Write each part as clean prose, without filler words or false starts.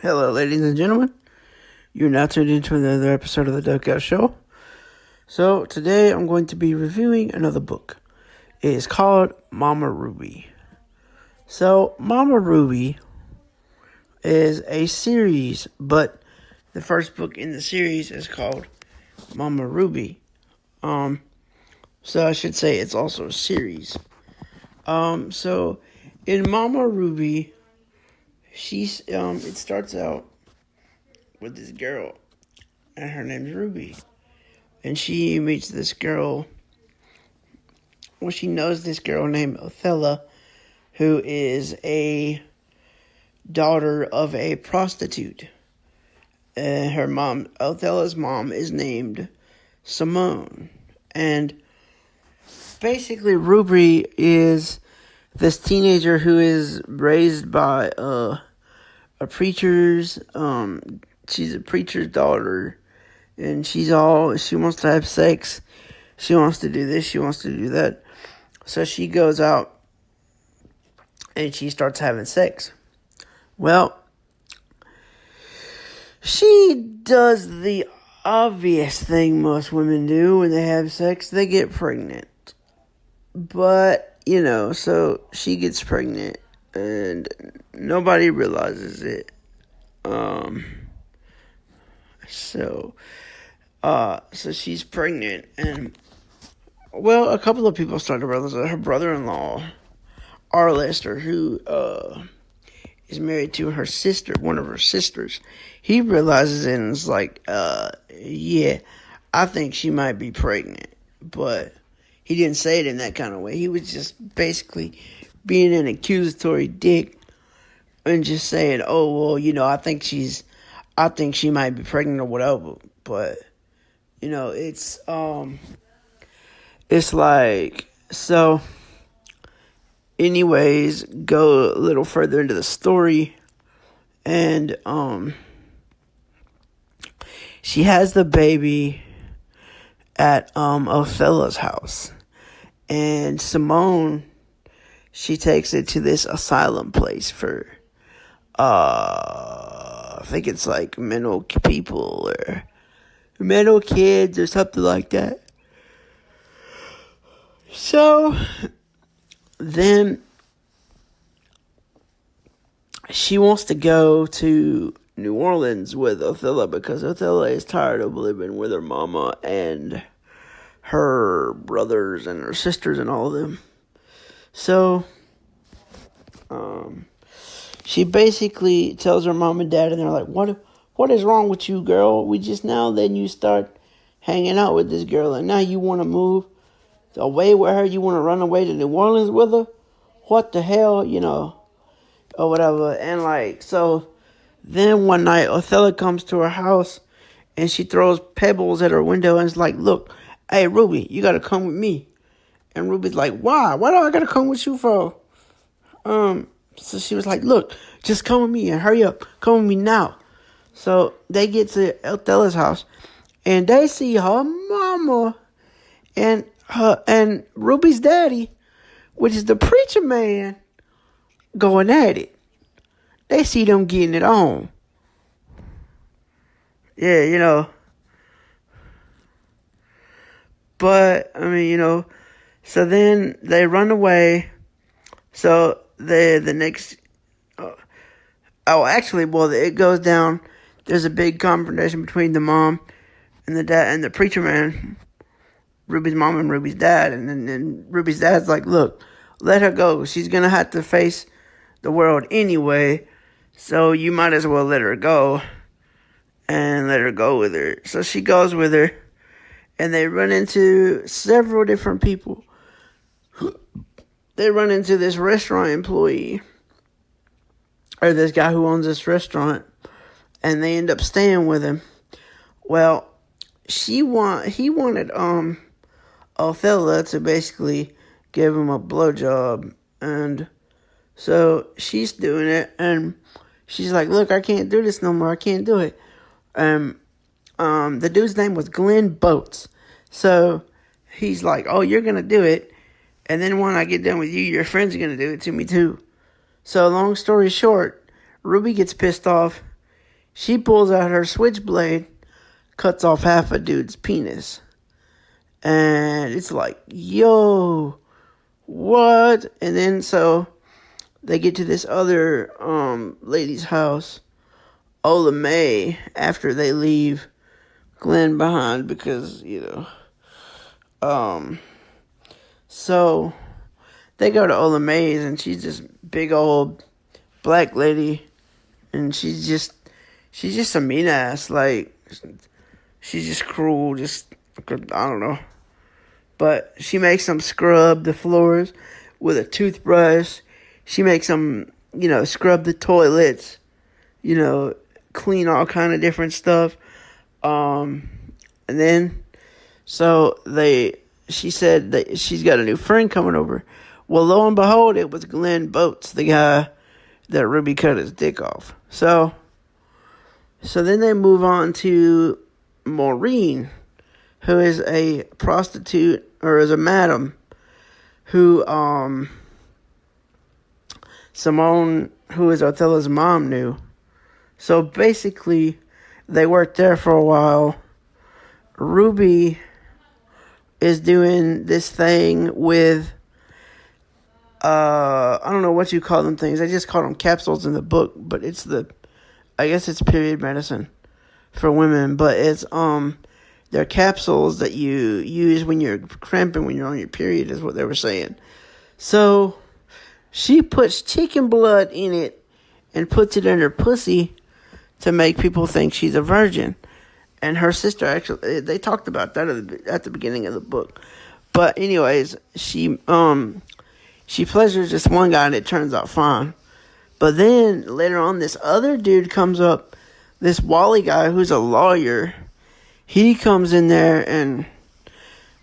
Hello, ladies and gentlemen. You're now tuned into another episode of the Duck Out Show. So, today I'm going to be reviewing another book. It is called Mama Ruby. So, Mama Ruby is a series, but the first book in the series is called Mama Ruby. So I should say it's also a series. So in Mama Ruby, it starts out with this girl, and her name's Ruby, and she meets this girl. Well, she knows this girl named Othello, who is a daughter of a prostitute. Her mom, Othello's mom, is named Simone, and basically Ruby is this teenager who is raised by a preacher's. She's a preacher's daughter, and she wants to have sex. She wants to do this. She wants to do that. So she goes out and she starts having sex. Well, she does the obvious thing most women do when they have sex. They get pregnant. But, so she gets pregnant and nobody realizes it. So she's pregnant, and well, a couple of people start to realize that her brother-in-law, Arlister, who is married to her sister, one of her sisters, he realizes it and is like, yeah, I think she might be pregnant, but he didn't say it in that kind of way. He was just basically being an accusatory dick and just saying, oh, well, I think she might be pregnant or whatever. But, it's like, so, anyways, go a little further into the story. And, she has the baby at, Othello's house. And Simone, she takes it to this asylum place for, I think it's like mental people or mental kids or something like that. So, then she wants to go to New Orleans with Othello because Othello is tired of living with her mama and her brothers and her sisters and all of them. So, she basically tells her mom and dad, and they're like, what is wrong with you, girl? We just now then you start hanging out with this girl, and now you want to move away with her? You want to run away to New Orleans with her? What the hell, or whatever. And so then one night, Othello comes to her house, and she throws pebbles at her window and is like, look, hey, Ruby, you got to come with me. And Ruby's like, why? Why do I got to come with you for? So she was like, look, just come with me and hurry up. Come with me now. So they get to Othello's house, and they see her mama and Ruby's daddy, which is the preacher man, going at it. They see them getting it on. Yeah, But, so then they run away. So the next... it goes down. There's a big confrontation between the mom and the dad and the preacher man, Ruby's mom and Ruby's dad. And then Ruby's dad's like, look, let her go. She's going to have to face the world anyway. So you might as well let her go and let her go with her. So she goes with her, and they run into several different people. They run into this restaurant employee, or this guy who owns this restaurant, and they end up staying with him. Well, he wanted Othello to basically give him a blowjob, and so she's doing it, and she's like, look, I can't do this no more. I can't do it. The dude's name was Glenn Boats. So he's like, oh, you're going to do it. And then when I get done with you, your friends are going to do it to me too. So long story short, Ruby gets pissed off She pulls out her switchblade, cuts off half a dude's penis. And it's like, yo, what? And then so they get to this other lady's house, Ola Mae, after they leave Glenn behind because, so they go to Ola Mae's and she's this big old black lady and she's just a mean ass, like she's just cruel, just I don't know. But she makes them scrub the floors with a toothbrush. She makes them, scrub the toilets, clean all kind of different stuff. And then, so she said that she's got a new friend coming over. Well, lo and behold, it was Glenn Boats, the guy that Ruby cut his dick off. So then they move on to Maureen, who is a prostitute, or is a madam, who, Simone, who is Othello's mom, knew. So basically, they worked there for a while. Ruby is doing this thing with, I don't know what you call them things. I just call them capsules in the book, but I guess it's period medicine for women, but it's, they're capsules that you use when you're cramping, when you're on your period, is what they were saying. So she puts chicken blood in it and puts it in her pussy to make people think she's a virgin. And her sister, actually, they talked about that at the beginning of the book. But anyways, she pleasures this one guy and it turns out fine. But then later on, this other dude comes up, this Wally guy who's a lawyer. He comes in there and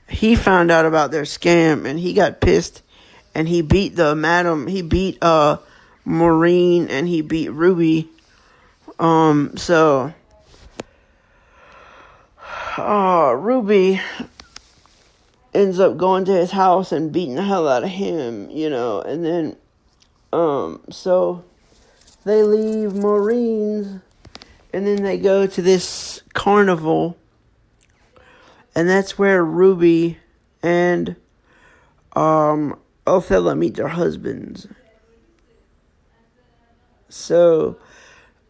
he found out about their scam and he got pissed and he beat Maureen and he beat Ruby. Ruby ends up going to his house and beating the hell out of him, and then, so they leave Maureen's and then they go to this carnival. And that's where Ruby and Othello meet their husbands. So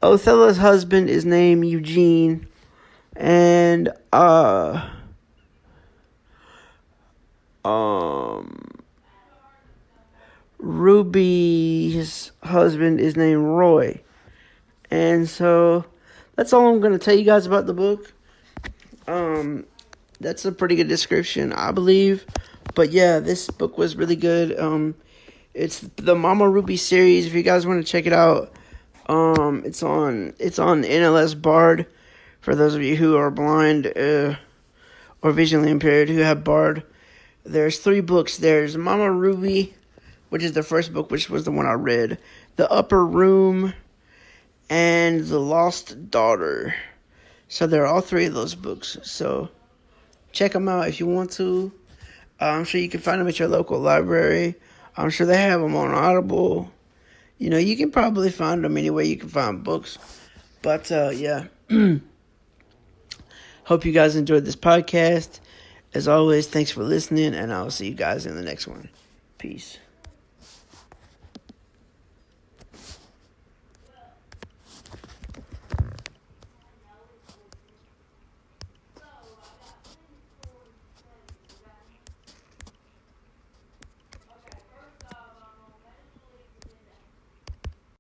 Othello's husband is named Eugene, and Ruby's husband is named Roy. And so that's all I'm going to tell you guys about the book. That's a pretty good description, I believe. But yeah, this book was really good. It's the Mama Ruby series. If you guys want to check it out, it's on NLS Bard. For those of you who are blind or visually impaired who have Bard, there's 3 books. There's Mama Ruby, which is the first book, which was the one I read. The Upper Room and The Lost Daughter. So there are all 3 of those books. So check them out if you want to. I'm sure you can find them at your local library. I'm sure they have them on Audible. You can probably find them anywhere you can find books. But, yeah. Hope you guys enjoyed this podcast. As always, thanks for listening, and I'll see you guys in the next one. Peace.